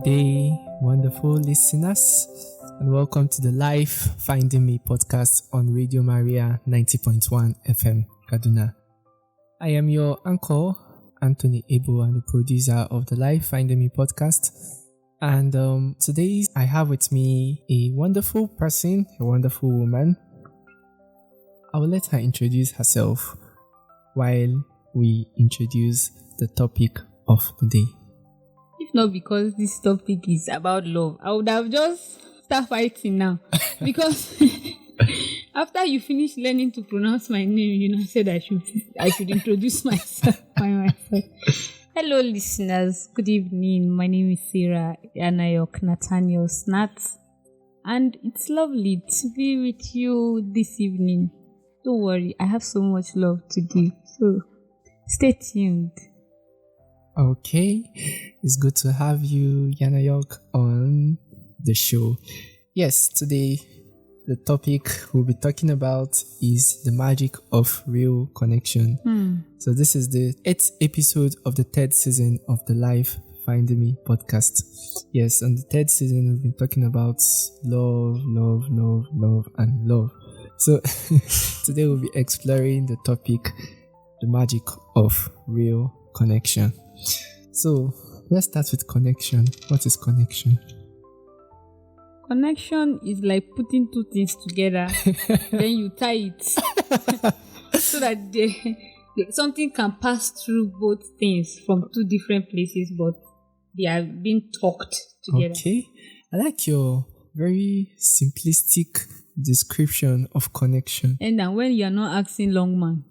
day, wonderful listeners, and welcome to the Life Finding Me podcast on Radio Maria 90.1 FM, Kaduna. I am your uncle, Anthony Ebo, and the producer of the Life Finding Me podcast. And today I have with me a wonderful person, a wonderful woman. I will let her introduce herself while we introduce the topic of the day. If not because this topic is about love, I would have just started fighting now. Because after you finish learning to pronounce my name, I said I should introduce myself by myself. Hello, listeners. Good evening. My name is Sarah Yanayork Nathaniel Esq, and it's lovely to be with you this evening. Don't worry, I have so much love to give. So stay tuned. Okay, it's good to have you, Yanayork, on the show. Yes, today the topic we'll be talking about is the magic of real connection. So this is the 8th episode of the 3rd season of the Life Finding Me podcast. Yes, on the 3rd season we've been talking about love, and love. So today we'll be exploring the topic, the magic of real connection. So let's start with connection. What is connection? Connection is like putting two things together, then you tie it so that something can pass through both things from two different places, but they are being talked together. Okay, I like your very simplistic description of connection. And then when you are not asking long man,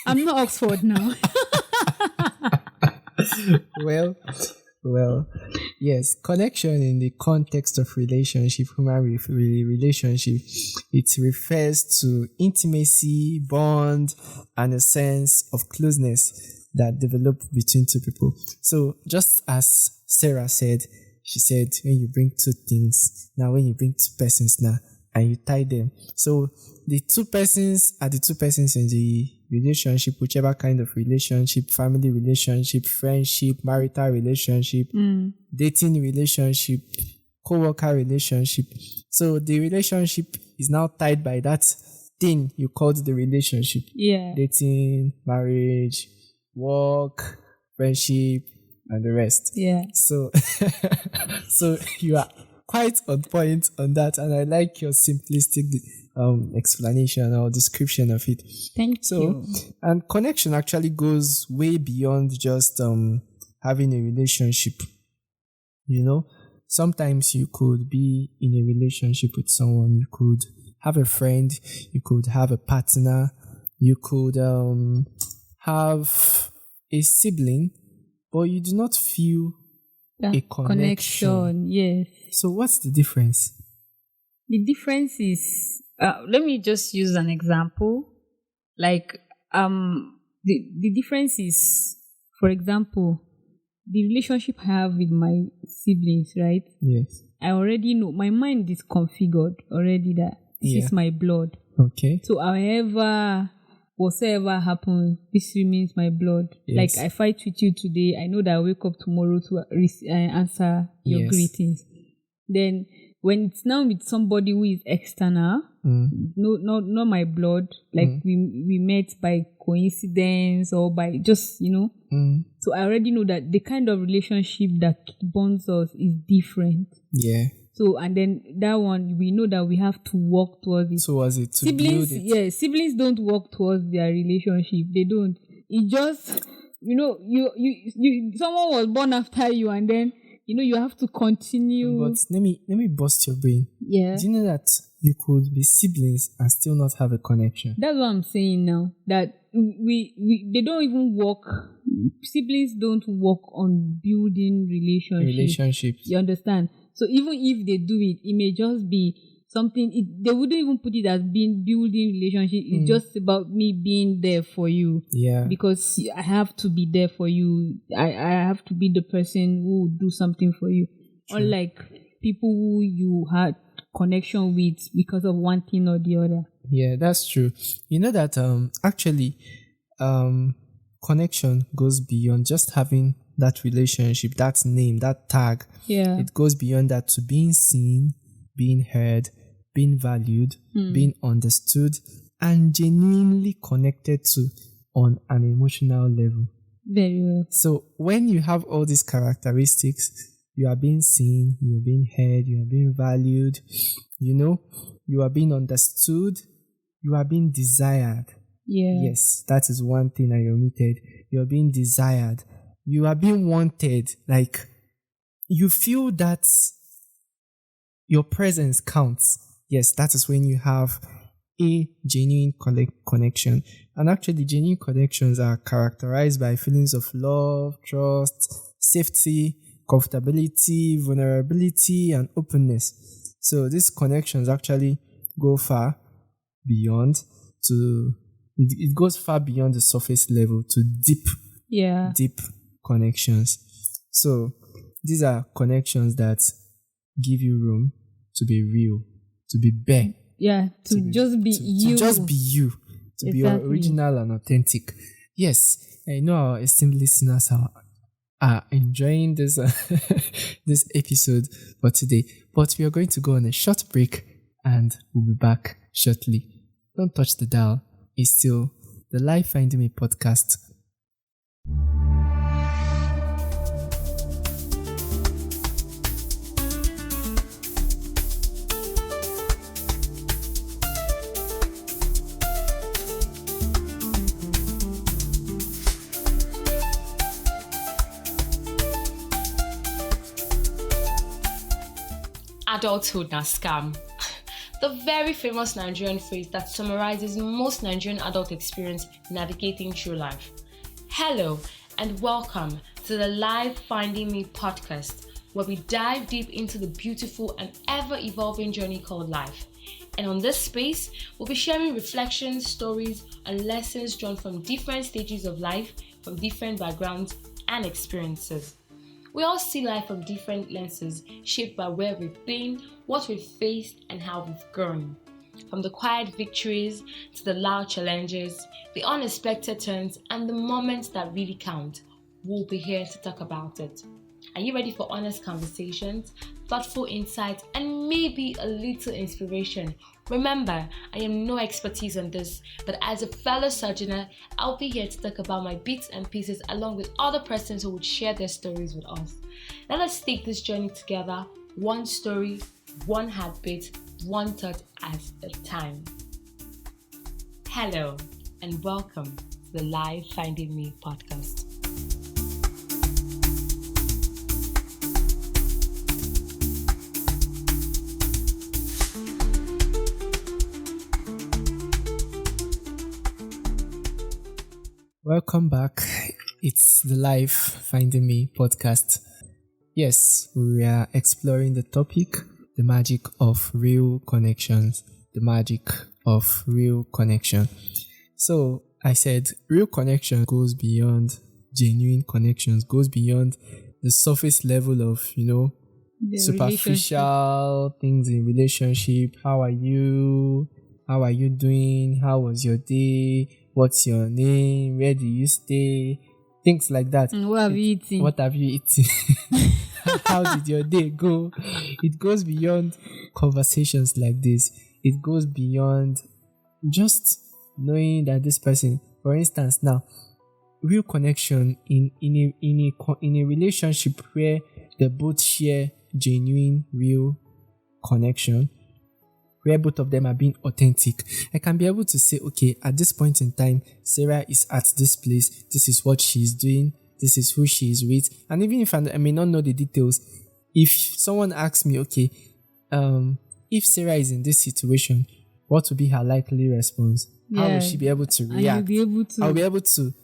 I'm not Oxford now. Well, yes, connection in the context of relationship, human relationship, it refers to intimacy, bond, and a sense of closeness that develop between two people. So just as Sarah said, she said, when you bring two persons now, and you tie them. So the two persons are the two persons in the relationship, whichever kind of relationship, family relationship, friendship, marital relationship, dating relationship, co-worker relationship. So the relationship is now tied by that thing you called the relationship. Yeah. Dating, marriage, work, friendship, and the rest. Yeah. So you are quite on point on that, and I like your simplistic explanation or description of it. Thank you. And connection actually goes way beyond just having a relationship. Sometimes you could be in a relationship with someone. You could have a friend. You could have a partner. You could have a sibling, but you do not feel a connection. Yes. So what's the difference? The difference is, let me just use an example. Like, the difference is, for example, the relationship I have with my siblings, right? Yes. I already know, my mind is configured already that this is my blood. Okay. So whatsoever happens, this remains my blood. Yes. Like I fight with you today, I know that I'll wake up tomorrow to answer your greetings. Then when it's now with somebody who is external, not my blood, like we met by coincidence or by just, So I already know that the kind of relationship that bonds us is different. Yeah. So, and then that one, we know that we have to work towards it. So was it to siblings, build it? Yeah, siblings don't work towards their relationship. They don't. It just, you someone was born after you, and then, you have to continue. But let me bust your brain. Yeah. Do you know that you could be siblings and still not have a connection? That's what I'm saying now. That they don't even work. Siblings don't work on building relationships. You understand? So even if they do it, it may just be something. They wouldn't even put it as being building relationship. It's just about me being there for you. Yeah. Because I have to be there for you. I have to be the person who will do something for you. True. Unlike people who you had connection with because of one thing or the other. Yeah, that's true. You know that actually connection goes beyond just having that relationship, that name, that tag. Yeah. It goes beyond that to being seen, being heard, being valued, being understood, and genuinely connected to on an emotional level. Very well. So when you have all these characteristics, you are being seen, you are being heard, you are being valued, you are being understood, you are being desired. Yeah. Yes, that is one thing I omitted. You are being desired. You are being wanted. Like, you feel that your presence counts. Yes, that is when you have a genuine connection. And actually, genuine connections are characterized by feelings of love, trust, safety, comfortability, vulnerability, and openness. So these connections actually go far beyond it goes far beyond the surface level to deep connections. So these are connections that give you room to be real, to be bare. Yeah, to just be you. To just be you. To be original and authentic. Yes, I know our esteemed listeners are enjoying this this episode for today. But we are going to go on a short break and we'll be back shortly. Don't touch the dial. It's still the Life Finding Me podcast. Adulthood na scam. The very famous Nigerian phrase that summarizes most Nigerian adult experience navigating through life. Hello and welcome to the Life Finding Me podcast, where we dive deep into the beautiful and ever-evolving journey called life. And on this space, we'll be sharing reflections, stories, and lessons drawn from different stages of life, from different backgrounds and experiences. We all see life from different lenses, shaped by where we've been, what we've faced, and how we've grown. From the quiet victories to the loud challenges, the unexpected turns, and the moments that really count, we'll be here to talk about it. Are you ready for honest conversations, thoughtful insights, and maybe a little inspiration? Remember, I am no expertise on this, but as a fellow sojourner, I'll be here to talk about my bits and pieces along with other persons who would share their stories with us. Now let's take this journey together, one story, one heartbeat, one thought at a time. Hello, and welcome to the Life Finding Me podcast. Welcome back. It's the Life Finding Me podcast. Yes, we are exploring the topic, the magic of real connections, the magic of real connection. So I said real connection goes beyond genuine connections, goes beyond the surface level of, The superficial things in relationship. How are you? How are you doing? How was your day? What's your name? Where do you stay? Things like that. And what have you eaten? What have you eaten? How did your day go? It goes beyond conversations like this. It goes beyond just knowing that this person, for instance, now, real connection in a relationship where they both share genuine, real connection, where both of them are being authentic. I can be able to say, okay, at this point in time, Sarah is at this place. This is what she's doing. This is who she is with. And even if I may not know the details, if someone asks me, okay, if Sarah is in this situation, what would be her likely response? Yeah. How will she be able to react? I'll be able to,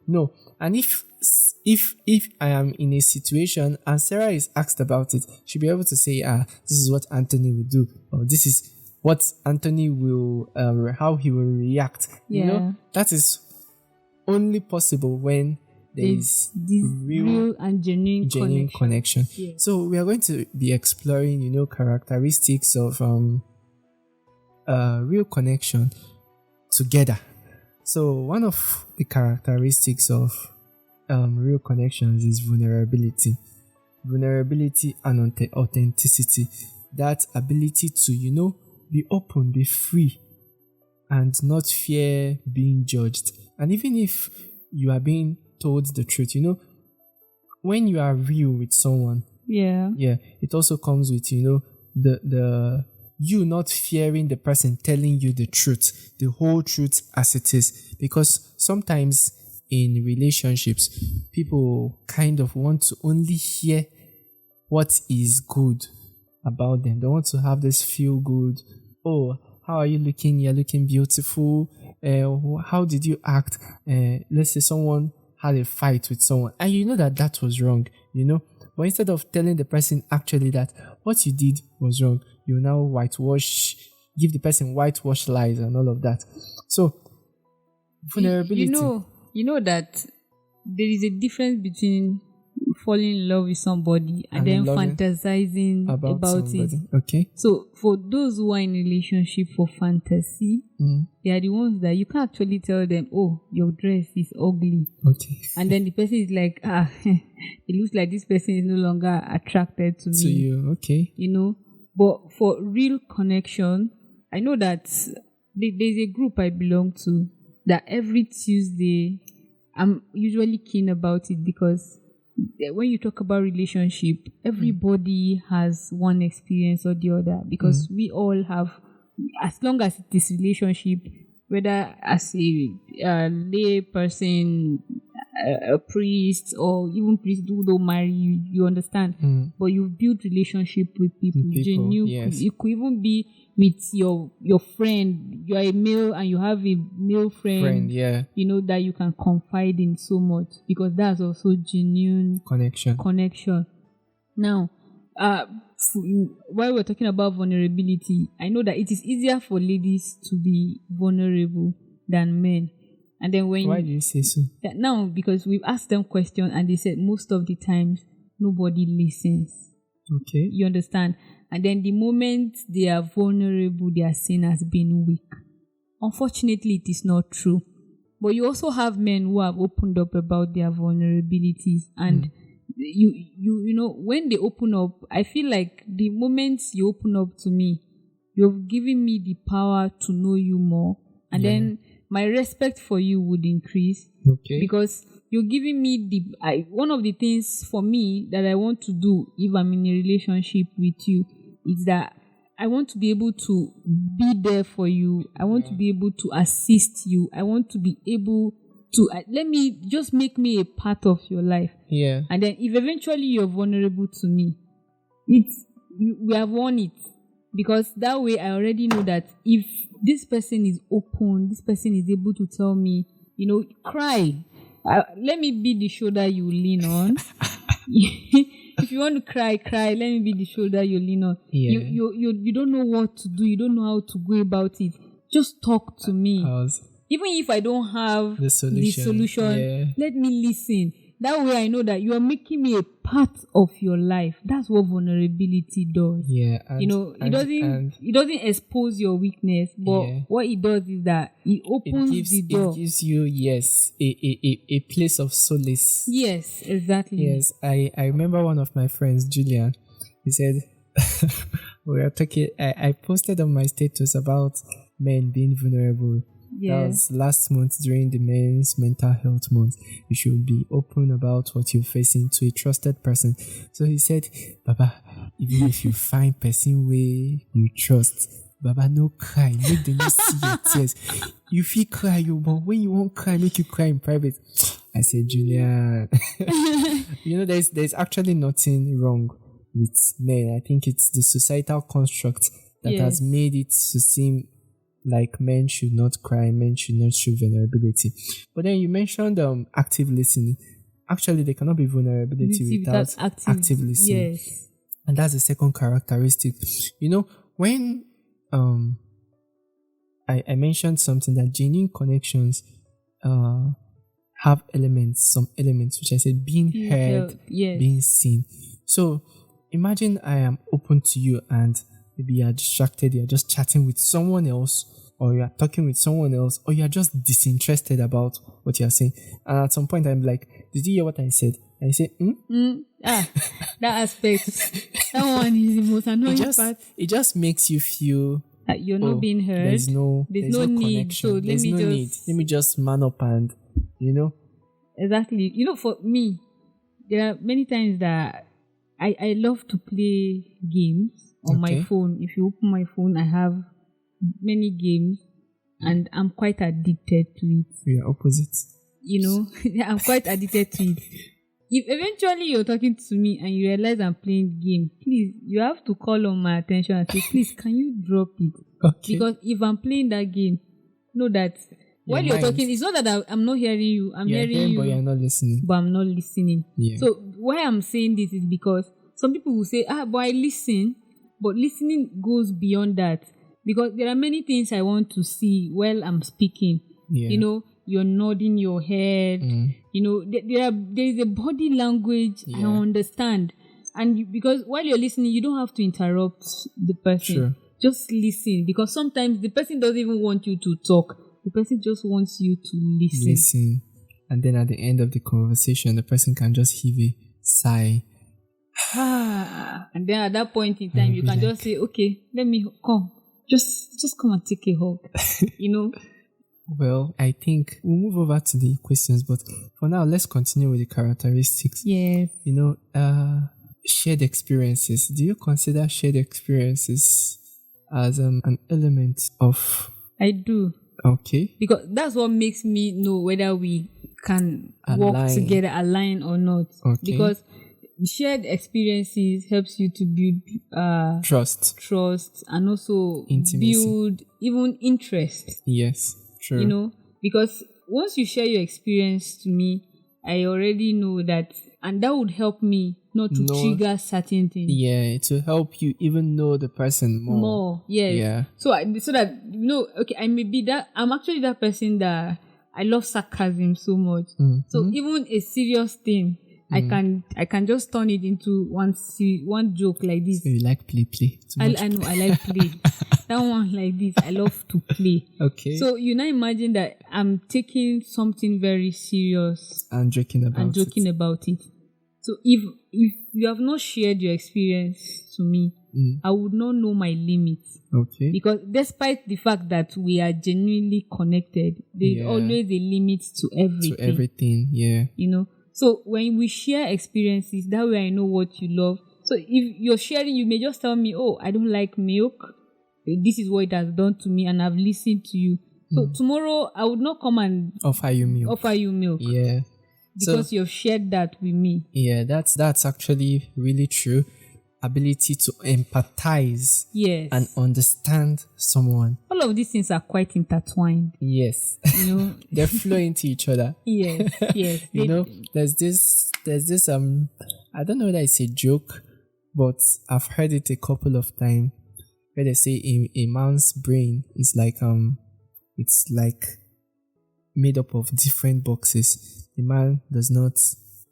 know. And if I am in a situation and Sarah is asked about it, she'll be able to say, this is what Anthony will do, or this is what Anthony will, how he will react. Yeah. That is only possible when there is this real and genuine connection. Yeah. So we are going to be exploring, characteristics of real connection together. So one of the characteristics of real connections is vulnerability. Vulnerability and authenticity. That ability to, be open, be free, and not fear being judged. And even if you are being told the truth, when you are real with someone, Yeah. it also comes with, the you not fearing the person telling you the truth, the whole truth as it is. Because sometimes in relationships, people kind of want to only hear what is good about them. They want to have this feel good. Oh, how are you looking? You're looking beautiful. How did you act? Let's say someone had a fight with someone and you know that was wrong, But instead of telling the person actually that what you did was wrong, you now give the person whitewash lies and all of that. So, vulnerability. You know that there is a difference between falling in love with somebody and then fantasizing about it. Okay. So for those who are in relationship for fantasy, they are the ones that you can't actually tell them, oh, your dress is ugly. Okay. And then the person is like, it looks like this person is no longer attracted to me. To you, okay. But for real connection, I know that there's a group I belong to that every Tuesday, I'm usually keen about it because when you talk about relationship, everybody has one experience or the other because we all have, as long as it is relationship, whether as a lay person, a priest, or even priests who don't marry you understand. But you've built relationship with people. Genuine. Yes. It could even be with your friend. You are a male and you have a male friend, that you can confide in so much because that's also genuine connection. Now, while we're talking about vulnerability, I know that it is easier for ladies to be vulnerable than men. And then why do you say so? Now, because we've asked them questions and they said most of the times nobody listens. Okay. You understand? And then the moment they are vulnerable, they are seen as being weak. Unfortunately, it is not true. But you also have men who have opened up about their vulnerabilities. And when they open up, I feel like the moment you open up to me, you've given me the power to know you more. And then my respect for you would increase. Okay. Because you're giving me one of the things for me that I want to do if I'm in a relationship with you is that I want to be able to be there for you. I want to be able to assist you. I want to be able to make me a part of your life. Yeah. And then if eventually you're vulnerable to me, we have won it. Because that way I already know that if this person is open, this person is able to tell me, cry. Let me be the shoulder you lean on. If you want to cry, let me be the shoulder you lean on. Yeah. You don't know what to do. You don't know how to go about it. Just talk to me. Even if I don't have the solution, let me listen. That way I know that you are making me a part of your life. That's what vulnerability does. Yeah. It doesn't expose your weakness, but what it does is that it opens the door. It gives you, a place of solace. Yes, exactly. Yes. I remember one of my friends, Julian, he said, we were talking, I posted on my status about men being vulnerable. Yeah. That was last month during the Men's Mental Health Month. You should be open about what you're facing to a trusted person. So he said, Baba, even if you find person where you trust, Baba, no cry. Make them not see your tears. You feel cry, but when you won't cry, make you cry in private. I said, Julian, there's actually nothing wrong with men. I think it's the societal construct that has made it to seem like men should not cry, men should not show vulnerability. But then you mentioned active listening. Actually, there cannot be vulnerability without active listening. Yes. And that's the second characteristic. When I mentioned something that genuine connections have some elements which I said being heard, being seen. So imagine I am open to you and maybe you are distracted, you are just chatting with someone else, or you are talking with someone else, or you are just disinterested about what you are saying. And at some point, I'm like, Did you hear what I said? I said, That aspect. That one is the most annoying part. It just makes you feel That you're not being heard. There's no need. connection. So There's no need. Let me just man up and, Exactly. For me, there are many times that I love to play games on my phone. If you open my phone, I have many games and I'm quite addicted to it. We are opposite. I'm quite addicted to it. If eventually you're talking to me and you realize I'm playing game, please, you have to call on my attention and say, please, can you drop it? Okay. Because if I'm playing that game, know that while you're talking, it's not that I'm not hearing you. I'm hearing you. But you're not listening. But I'm not listening. Yeah. So why I'm saying this is because some people will say, but I listen. But listening goes beyond that. Because there are many things I want to see while I'm speaking. Yeah. You're nodding your head. There is a body language I understand. And because while you're listening, you don't have to interrupt the person. Sure. Just listen. Because sometimes the person doesn't even want you to talk. The person just wants you to listen. And then at the end of the conversation, the person can just heave a sigh. And then at that point in time, you can just say, okay, let me come. Just come and take a hug. Well, I think we'll move over to the questions, but for now, let's continue with the characteristics. Yes. Shared experiences. Do you consider shared experiences as an element of... I do. Okay. Because that's what makes me know whether we can work together, align or not. Okay. Because shared experiences helps you to build trust, and also intimacy. Build even interest. Yes, true. Because once you share your experience to me, I already know that, and that would help me not to trigger certain things. Yeah, it will help you even know the person more. Yes. Yeah. So that okay, I may be that. I'm actually that person that I love sarcasm so much. Mm-hmm. So even a serious thing, I can just turn it into one joke like this. So you like play? I know I like play. That one like this, I love to play. Okay. So you now imagine that I'm taking something very serious and joking about it. So if you have not shared your experience to me, I would not know my limits. Okay. Because despite the fact that we are genuinely connected, there's always a limit to everything. To everything, yeah. So when we share experiences, that way I know what you love. So if you're sharing, you may just tell me, oh, I don't like milk. This is what it has done to me, and I've listened to you. So tomorrow I would not come and offer you milk. Yeah. Because you've shared that with me. Yeah, that's actually really true. Ability to empathize and understand someone. All of these things are quite intertwined. Yes. They flow into each other. Yes. There's this I don't know whether it's a joke, but I've heard it a couple of times where they say a man's brain is like it's like made up of different boxes. The man does not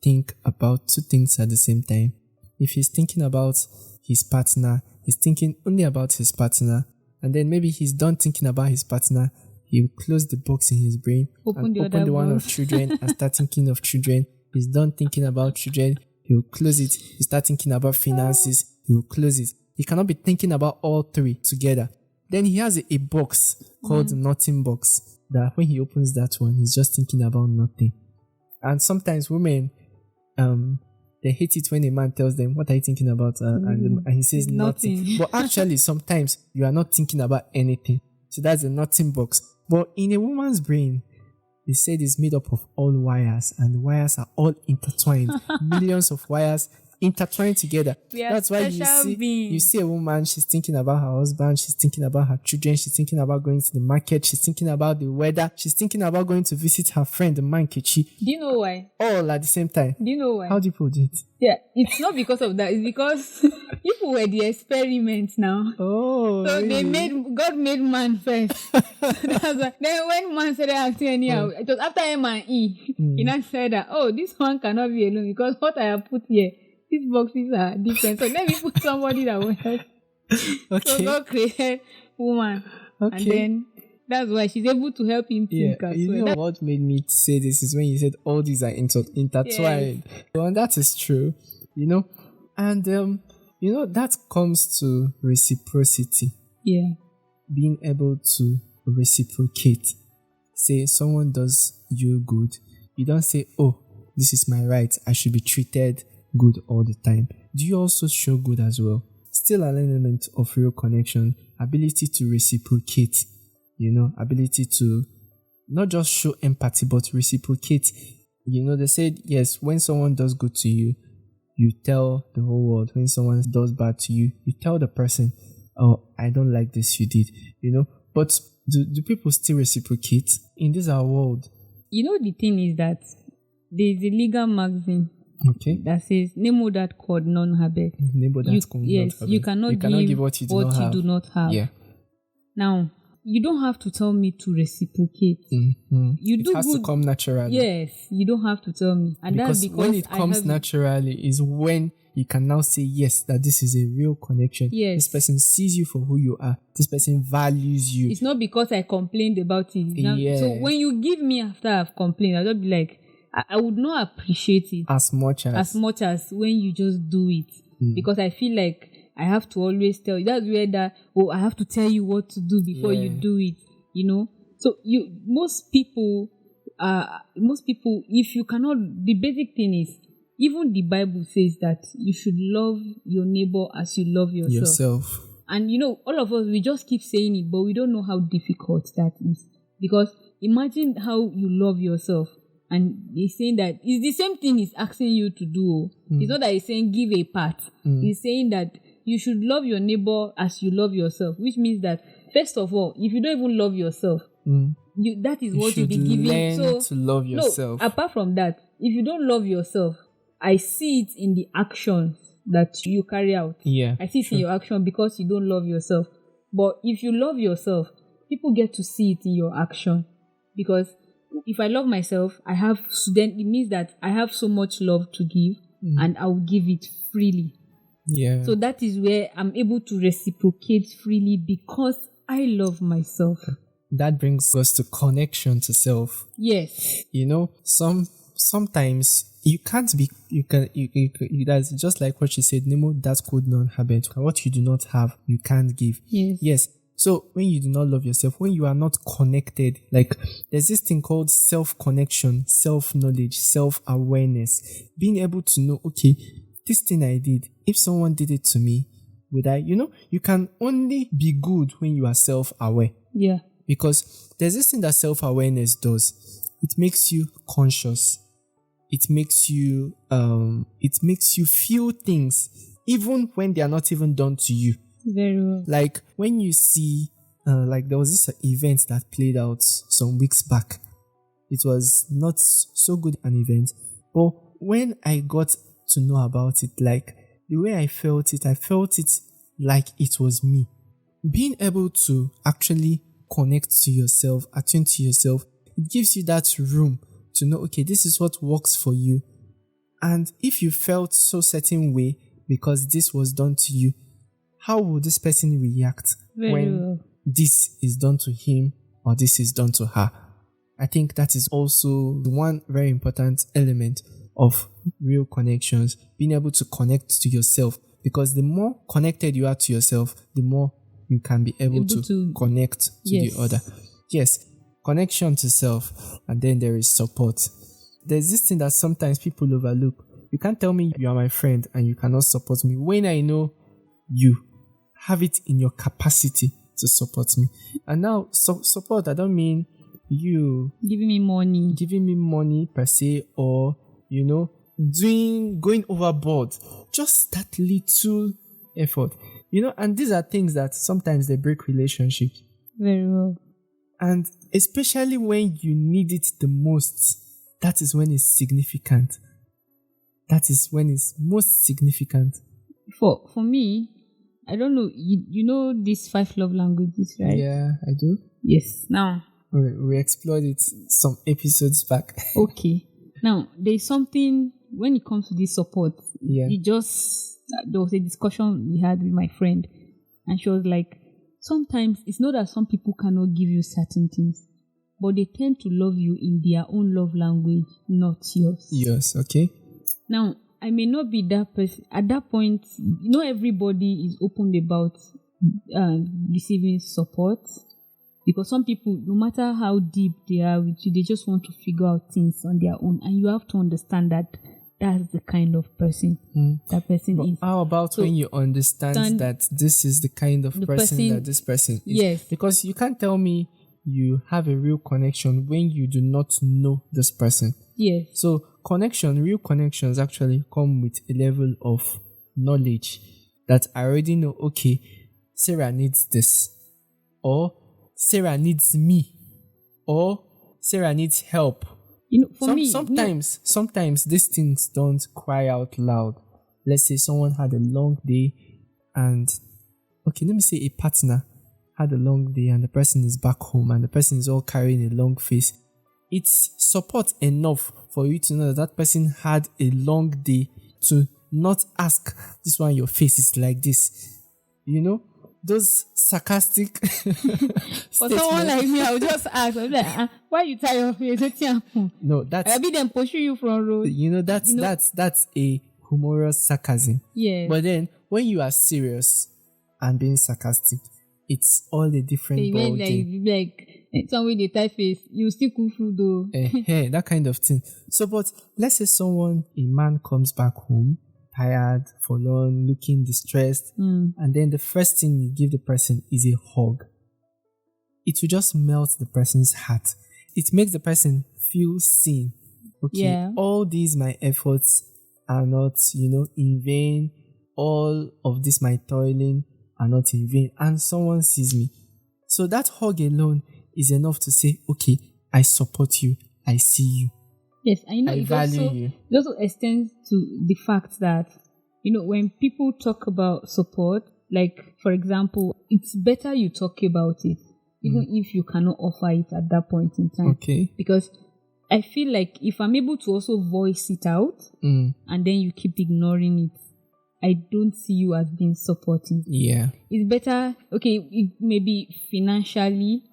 think about two things at the same time. If he's thinking about his partner, he's thinking only about his partner. And then maybe he's done thinking about his partner. He'll close the box in his brain open the one of children and start thinking of children. He's done thinking about children. He'll close it. He start thinking about finances. He'll close it. He cannot be thinking about all three together. Then he has a box called the nothing box, that when he opens that one, he's just thinking about nothing. And sometimes women, they hate it when a man tells them, what are you thinking about? And he says nothing. But actually, sometimes you are not thinking about anything. So that's a nothing box. But in a woman's brain, they said it's made up of all wires, and the wires are all intertwined. Millions of wires intertwined together. That's why you see a woman, she's thinking about her husband, she's thinking about her children, she's thinking about going to the market, she's thinking about the weather, she's thinking about going to visit her friend, the man Kichi. Do you know why? All at the same time. Do you know why? How do you put it? Yeah, it's not because of that. It's because people were the experiments now. Oh, so really? God made man first. That's why. Then when man started acting anyhow, it was after M and E. He now said that, oh, this one cannot be alone because what I have put here, these boxes are different. So let me put somebody that will help. Okay. So God created woman. Okay. And then That's why she's able to help him Yeah, think as you well. know what made me say this is when you said all these are intertwined. So, and that is true, and that comes to reciprocity, Yeah. being able to reciprocate. Say someone does you good, you don't say, oh, this is my right, I should be treated good all the time. Do you also show good as well? Still an element of real connection, ability to reciprocate, ability to not just show empathy, but reciprocate. They said, yes, when someone does good to you, you tell the whole world. When someone does bad to you, you tell the person, oh, I don't like this you did, But do people still reciprocate in this our world? The thing is that there's a legal magazine that says, Nemo that cord non habet. Neighbor that Yes, you cannot give what you do not have. Yeah. Now, you don't have to tell me to reciprocate. Mm-hmm. It has to come naturally. Yes, you don't have to tell me. And because when it comes naturally is when you can now say, yes, that this is a real connection. Yes. This person sees you for who you are. This person values you. It's not because I complained about it. Yeah. So when you give me after I've complained, I'll just be like, I would not appreciate it as much as when you just do it. Because I feel like I have to always tell you. That's where I have to tell you what to do before you do it. So most people, if you cannot, the basic thing is, even the Bible says that you should love your neighbor as you love yourself. And all of us, we just keep saying it, but we don't know how difficult that is. Because imagine how you love yourself. And he's saying that it's the same thing he's asking you to do. It's not that he's saying give a part. He's saying that you should love your neighbor as you love yourself, which means that, first of all, if you don't even love yourself, that is what you'll be giving. Learn to love yourself. No, apart from that, if you don't love yourself, I see it in the actions that you carry out. Yeah, I see it in your action because you don't love yourself. But if you love yourself, people get to see it in your action. Because if I love myself, then it means that I have so much love to give, and I will give it freely. Yeah. So that is where I'm able to reciprocate freely because I love myself. That brings us to connection to self. Yes. Sometimes you can't be, that's just like what she said, Nemo that could not habet. What you do not have, you can't give. Yes. So when you do not love yourself, when you are not connected, like there's this thing called self-connection, self-knowledge, self-awareness, being able to know, okay, this thing I did, if someone did it to me, would I, you can only be good when you are self-aware. Yeah. Because there's this thing that self-awareness does. It makes you conscious. It makes you feel things, even when they are not even done to you. Very well. Like when you see, like there was this event that played out some weeks back. It was not so good an event, but when I got to know about it, like the way I felt it like it was me. Being able to actually connect to yourself, attune to yourself, it gives you that room to know, okay, this is what works for you. And if you felt so certain way because this was done to you, how will this person react when this is done to him or this is done to her? I think that is also one very important element of real connections, being able to connect to yourself, because the more connected you are to yourself, the more you can be able to connect to the other. Yes, connection to self, and then there is support. There's this thing that sometimes people overlook. You can't tell me you are my friend and you cannot support me when I know you have it in your capacity to support me. And now, support, I don't mean you giving me money per se, or going overboard. Just that little effort, and these are things that sometimes they break relationships. Very well. And especially when you need it the most, that is when it's significant. That is when it's most significant. For me, I don't know, you know these 5 love languages, right? Yeah, I do. Yes. Now, we explored it some episodes back. Okay. Now, there's something, when it comes to this support, there was a discussion we had with my friend, and she was like, sometimes it's not that some people cannot give you certain things, but they tend to love you in their own love language, not yours. Yes, okay. Now, I may not be that person. At that point, not everybody is open about receiving support, because some people, no matter how deep they are with you, they just want to figure out things on their own, and you have to understand that that's the kind of person that person But is. how about when you understand that this is the kind of person that this person is? Yes. Because you can't tell me you have a real connection when you do not know this person. Yes. So real connections actually come with a level of knowledge that I already know, okay, Sarah needs this, or Sarah needs me, or Sarah needs help. For me, sometimes these things don't cry out loud. Let's say someone had a long day and, okay, let me say a partner had a long day and the person is back home and the person is all carrying a long face. It's support enough for you to know that that person had a long day to not ask, this one, your face is like this. Those sarcastic for someone like me, I would just ask, I'm like, why you tie your face? What's happening? No, that's... I'll be them pushing you from road. That's a humorous sarcasm. Yeah. But then, when you are serious and being sarcastic, it's all a different ball game. Like some way they tie face, you still cook food though. That kind of thing. So, but let's say a man comes back home, tired, forlorn, looking distressed, and then the first thing you give the person is a hug. It will just melt the person's heart. It makes the person feel seen. Okay, all these my efforts are not, in vain. All of this my toiling are not in vain, and someone sees me. So that hug alone is enough to say, okay, I support you, I see you. Yes, I value you. It also extends to the fact that, when people talk about support, like, for example, it's better you talk about it, even if you cannot offer it at that point in time. Okay. Because I feel like if I'm able to also voice it out, and then you keep ignoring it, I don't see you as being supportive. Yeah. It's better, okay, it may be financially,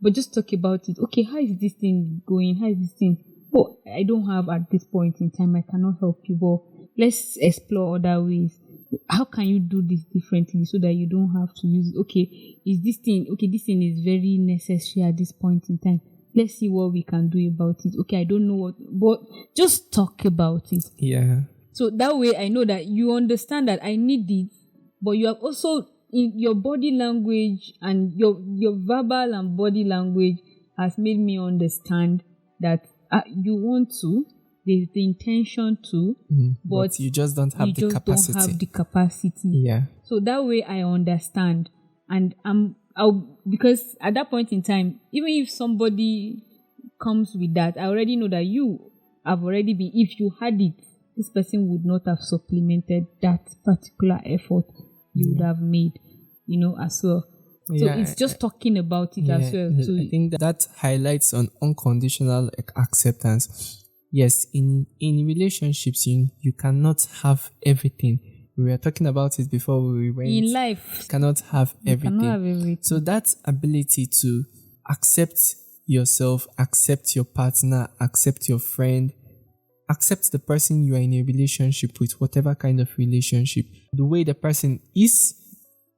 but just talk about it. Okay, how is this thing going? How is this thing? Oh, I don't have at this point in time. I cannot help you, but let's explore other ways. How can you do this differently so that you don't have to use it? Okay, this thing is very necessary at this point in time. Let's see what we can do about it. Okay, I don't know what, but just talk about it. Yeah. So that way I know that you understand that I need it, but you have also, in your body language and your verbal and body language has made me understand that you want to, there's the intention to, but you just don't have the capacity. Don't have the capacity. Yeah. So that way I understand, and because at that point in time, even if somebody comes with that, I already know that you have already been. If you had it, this person would not have supplemented that particular effort you would have made, as well. So it's just talking about it as well. So I think that highlights on unconditional acceptance. Yes, in relationships, you cannot have everything. We were talking about it before we went. In life, you cannot have everything. Cannot have everything. So that ability to accept yourself, accept your partner, accept your friend, accept the person you are in a relationship with, whatever kind of relationship, the way the person is,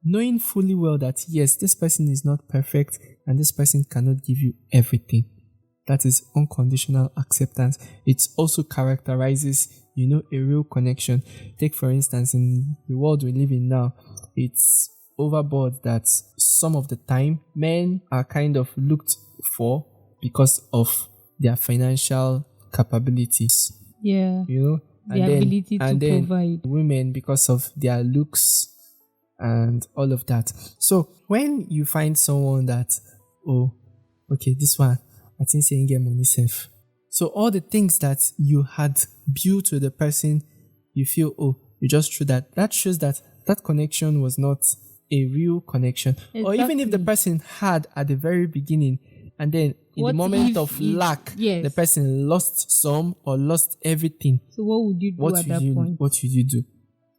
knowing fully well that yes, this person is not perfect and this person cannot give you everything. That is unconditional acceptance. It also characterizes, a real connection. Take, for instance, in the world we live in now, it's overboard that some of the time men are kind of looked for because of their financial capabilities. Yeah. And the ability to provide. Women because of their looks and all of that. So when you find someone that, this one, I think saying get money safe. So all the things that you had built with the person, you feel, you just threw that. That shows that connection was not a real connection. Exactly. Or even if the person had at the very beginning, and then in the moment of lack, the person lost some or lost everything. So what would you do at that point? What would you do?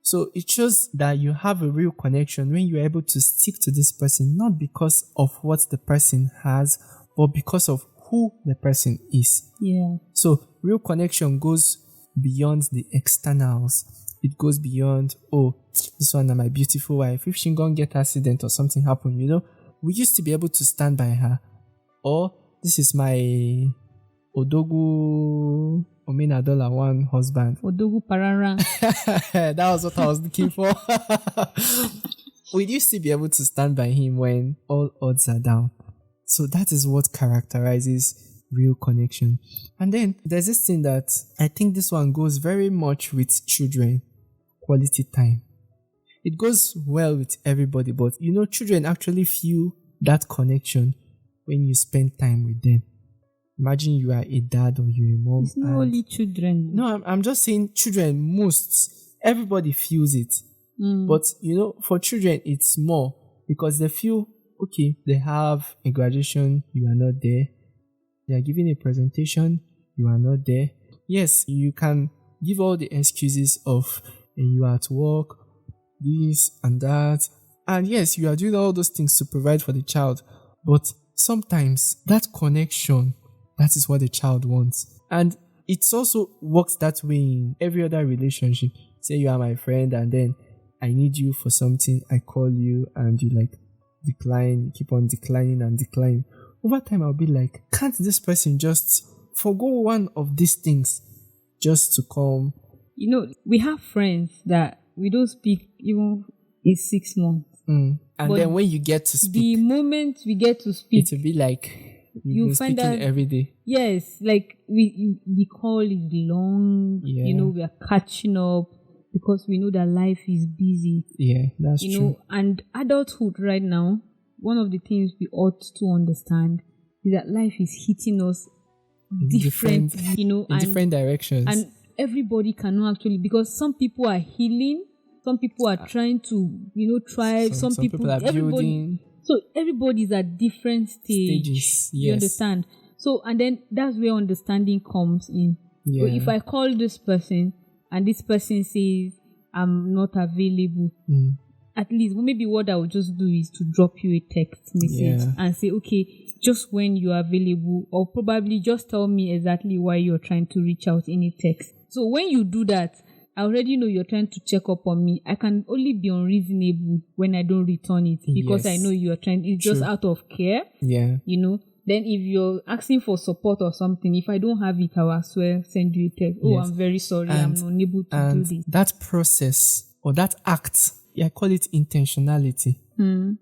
So it shows that you have a real connection when you're able to stick to this person, not because of what the person has, but because of who the person is. Yeah. So real connection goes beyond the externals. It goes beyond, oh, this one is my beautiful wife. If she gonna get accident or something happen, we used to be able to stand by her. Or this is my Odogu Omena $1 husband. Odogu Parara. That was what I was looking for. We used to be able to stand by him when all odds are down. So that is what characterizes real connection. And then there's this thing that I think this one goes very much with children. Quality time. It goes well with everybody, but children actually feel that connection when you spend time with them. Imagine you are a dad or you're a mom. It's not only children. No, I'm just saying children, everybody feels it. But, for children, it's more because they feel, okay, they have a graduation, you are not there. They are giving a presentation, you are not there. Yes, you can give all the excuses of you are at work, this and that. And yes, you are doing all those things to provide for the child. But sometimes that connection, that is what the child wants. And it also works that way in every other relationship. Say you are my friend and then I need you for something, I call you and you decline, keep on declining and declining. Over time I'll be like, can't this person just forgo one of these things just to come? We have friends that we don't speak even in 6 months. And but then when you get to speak, the moment we get to speak, it will be like you find that every day. Yes, like the call is long. Yeah. We are catching up because we know that life is busy. Yeah, that's true. And adulthood right now, one of the things we ought to understand is that life is hitting us different, in different directions. And everybody cannot actually, because some people are healing, some people are trying to, thrive, some people are building. So everybody's at different stages. Yes. You understand? So, and then that's where understanding comes in. Yeah. So if I call this person and this person says, I'm not available, at least maybe what I would just do is to drop you a text message and say, okay, just when you are available, or probably just tell me exactly why you're trying to reach out in a text. So when you do that, I already know you're trying to check up on me. I can only be unreasonable when I don't return it because I know you're trying, it's just out of care. Yeah. Then if you're asking for support or something, if I don't have it, I will swear send you a text. Oh, I'm very sorry, I'm unable to do this. That process or that act, I call it intentionality.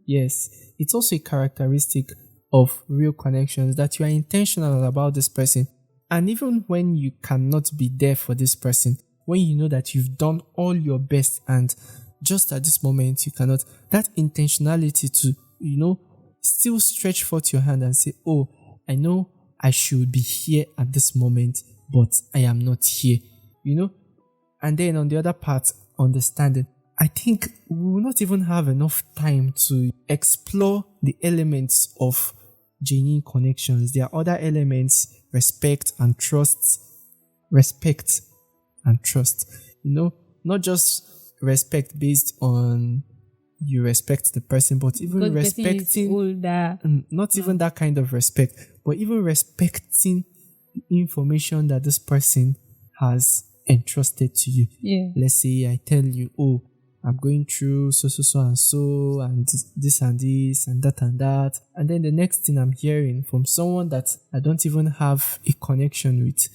Yes. It's also a characteristic of real connections that you are intentional about this person. And even when you cannot be there for this person, when you know that you've done all your best and just at this moment you cannot, that intentionality to, still stretch forth your hand and say, oh, I know I should be here at this moment, but I am not here, And then on the other part, understanding. I think we will not even have enough time to explore the elements of genuine connections. There are other elements, respect and trust. Respect and trust. Not just respect based on you respect the person, but even because respecting older. Not even that kind of respect, but even respecting the information that this person has entrusted to you. Yeah. Let's say I tell you, oh, I'm going through so and this and this and that. And then the next thing I'm hearing from someone that I don't even have a connection with,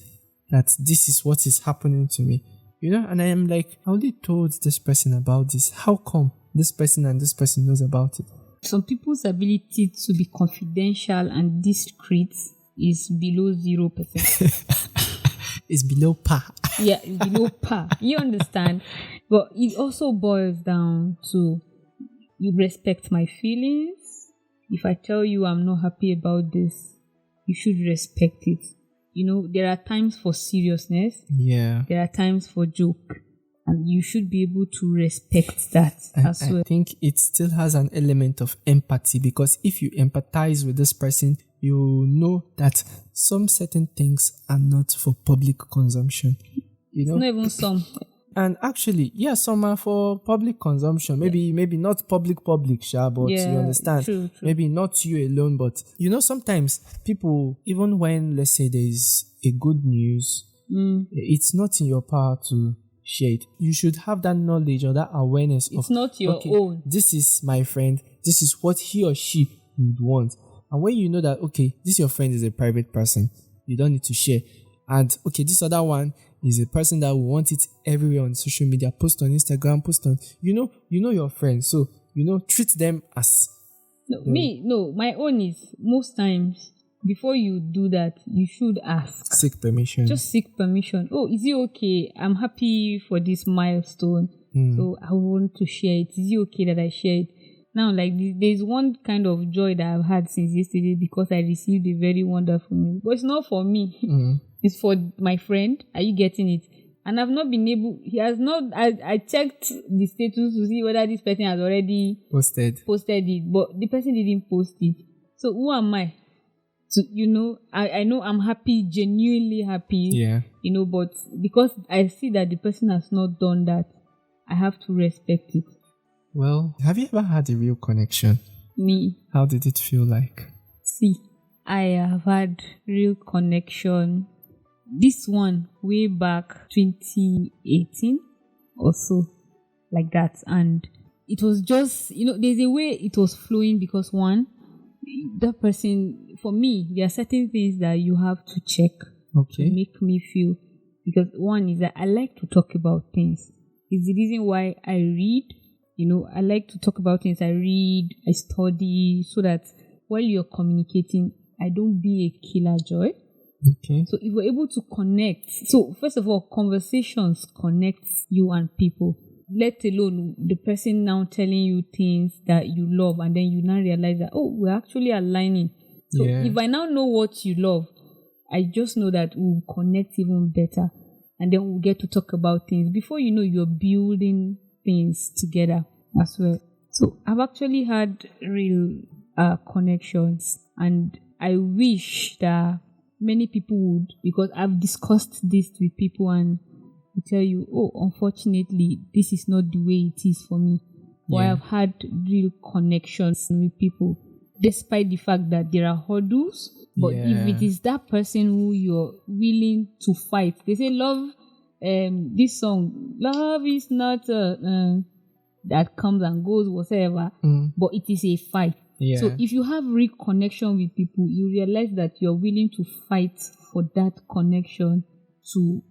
that this is what is happening to me. And I am like, I only told this person about this. How come this person and this person knows about it? Some people's ability to be confidential and discreet is below 0%. It's below par. Yeah, it's below par. You understand? But it also boils down to you respect my feelings. If I tell you I'm not happy about this, you should respect it. There are times for seriousness. Yeah. There are times for joke. And you should be able to respect that as well. I think it still has an element of empathy, because if you empathize with this person, you know that some certain things are not for public consumption. It's not even some. And actually, yeah, some are for public consumption. Maybe not public, sha, but you Yeah, understand. true. Maybe not you alone, but sometimes people, even when let's say there is a good news, it's not in your power to share it. You should have that knowledge or that awareness It's not your own. This is my friend. This is what he or she would want. And when you know that, okay, this your friend is a private person, you don't need to share. And okay, this other one is a person that will want it everywhere on social media, post on Instagram, post on, you know your friends. So, treat them as. My own is most times before you do that, you should ask. Seek permission. Just seek permission. Oh, is it okay? I'm happy for this milestone. So I want to share it. Is it okay that I share it? Now, like, there's one kind of joy that I've had since yesterday because I received a very wonderful news. But it's not for me. It's for my friend. Are you getting it? And I've not been able, he has not, I checked the status to see whether this person has already posted it, but the person didn't post it. So who am I? So, I know I'm happy, genuinely happy. Yeah. But because I see that the person has not done that, I have to respect it. Well, have you ever had a real connection? Me. How did it feel like? See, I have had real connection. This one way back 2018 or so, like that. And it was just, there's a way it was flowing because one, that person, for me, there are certain things that you have to check to make me feel. Because one is that I like to talk about things. It's the reason why I read. I like to talk about things. I read, I study, so that while you're communicating, I don't be a killer joy. Okay. So if we're able to connect, so first of all, conversations connect you and people. Let alone the person now telling you things that you love, and then you now realize that, oh, we're actually aligning. So if I now know what you love, I just know that we'll connect even better, and then we'll get to talk about things. Before you know, you're building things together as well. So I've actually had real connections, and I wish that many people would, because I've discussed this with people and they tell you, oh, unfortunately, this is not the way it is for me. But I have had real connections with people, despite the fact that there are hurdles. But if it is that person who you're willing to fight, they say love, this song, love is not that comes and goes, whatever, but it is a fight. Yeah. So if you have real connection with people, you realize that you're willing to fight for that connection to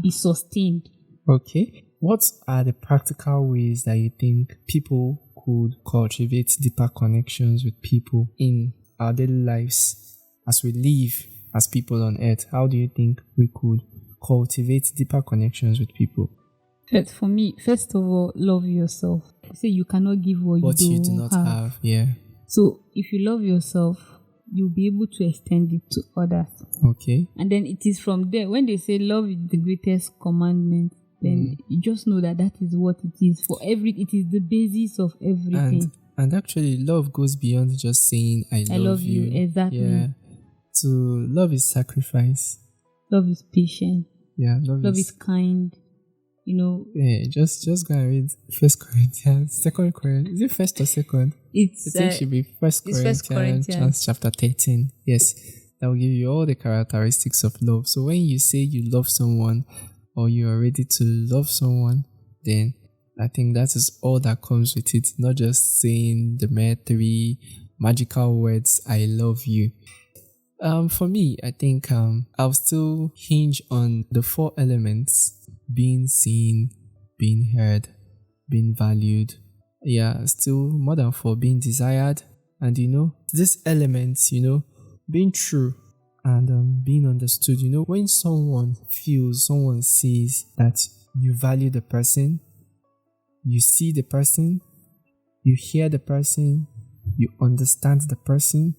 be sustained. Okay. What are the practical ways that you think people could cultivate deeper connections with people in our daily lives as we live as people on earth? How do you think we could cultivate deeper connections with people? But for me, first of all, love yourself. Say you cannot give what you do not have. Yeah. So if you love yourself, you'll be able to extend it to others. Okay. And then it is from there, when they say love is the greatest commandment, then you just know that is what it is. It is the basis of everything. And actually, love goes beyond just saying I love you. Exactly. Yeah. So love is sacrifice. Love is patient. Yeah. Love is kind. Yeah, just go and read 1 Corinthians, 2 Corinthians. Is it first or second? I think it should be 1 Corinthians chapter 13. Yes, that will give you all the characteristics of love. So when you say you love someone or you are ready to love someone, then I think that is all that comes with it. Not just saying the mere 3 magical words, I love you. For me, I think I'll still hinge on the 4 elements: being seen, being heard, being valued. Yeah, still more than 4, being desired. And these elements, being true and being understood. When someone sees that you value the person, you see the person, you hear the person, you understand the person,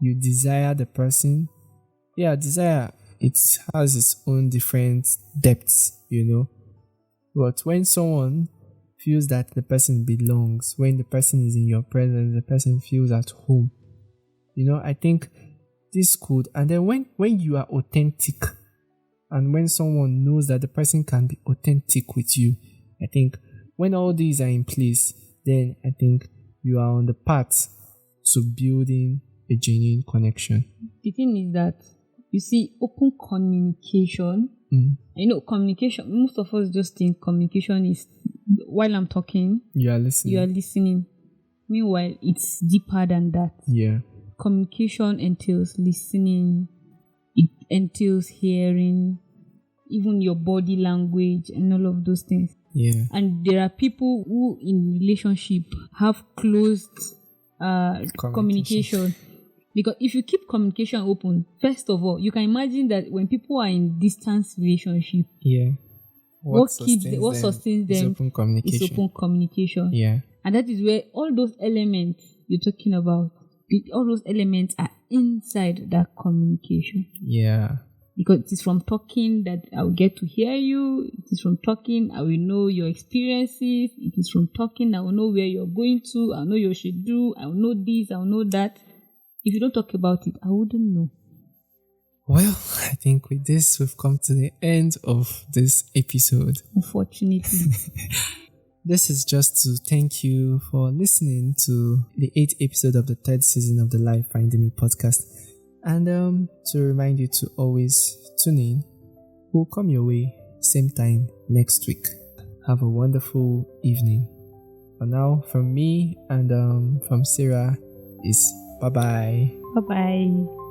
you desire the person. Yeah, desire, it has its own different depths, But when someone feels that the person belongs, when the person is in your presence, the person feels at home, I think this could. And then when you are authentic, And when someone knows that the person can be authentic with you, I think when all these are in place, then I think you are on the path to building a genuine connection. The thing is that, you see, open communication, communication, most of us just think communication is while I'm talking, you are listening. Meanwhile, it's deeper than that. Yeah. Communication entails listening, it entails hearing, even your body language and all of those things. Yeah. And there are people who in relationship have closed communication. Because if you keep communication open, first of all, you can imagine that when people are in distance relationship, what sustains them is open communication. Yeah. And that is where all those elements you're talking about, all those elements are inside that communication. Yeah. Because it is from talking that I will get to hear you. It is from talking I will know your experiences. It is from talking I will know where you're going to. I will know your schedule. I will know this. I will know that. If you don't talk about it, I wouldn't know. Well, I think with this, we've come to the end of this episode. Unfortunately. This is just to thank you for listening to the 8th episode of the 3rd season of the L.I.F.E Finding Me podcast. And to remind you to always tune in. We'll come your way same time next week. Have a wonderful evening. For now, from me and from Sarah is bye-bye. Bye-bye.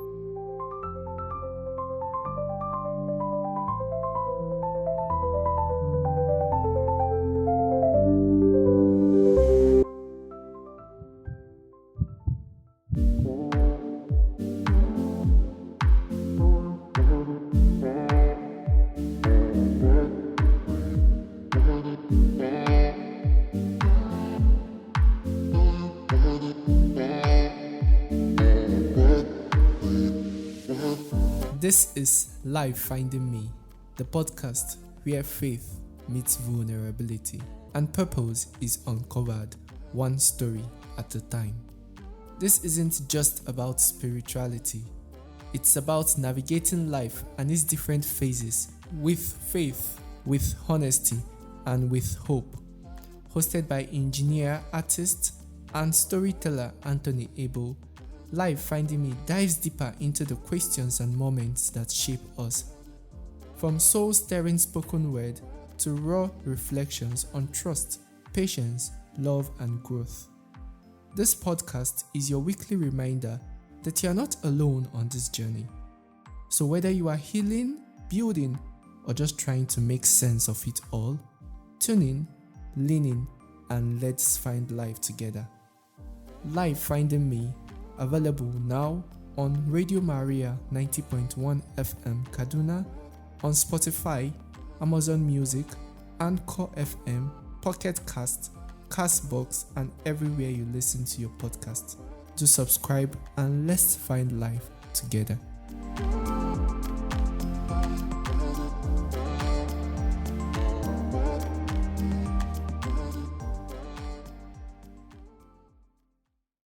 This is L.I.F.E Finding Me, the podcast where faith meets vulnerability and purpose is uncovered one story at a time. This isn't just about spirituality. It's about navigating life and its different phases with faith, with honesty, and with hope. Hosted by engineer, artist, and storyteller Anthony Abel, L.I.F.E Finding Me dives deeper into the questions and moments that shape us. From soul-stirring spoken word to raw reflections on trust, patience, love, and growth. This podcast is your weekly reminder that you are not alone on this journey. So whether you are healing, building, or just trying to make sense of it all, tune in, lean in, and let's find life together. L.I.F.E Finding Me, available now on Radio Maria 90.1 FM Kaduna, on Spotify, Amazon Music, Anchor FM, Pocket Cast, Castbox, and everywhere you listen to your podcast. Do subscribe and let's find life together.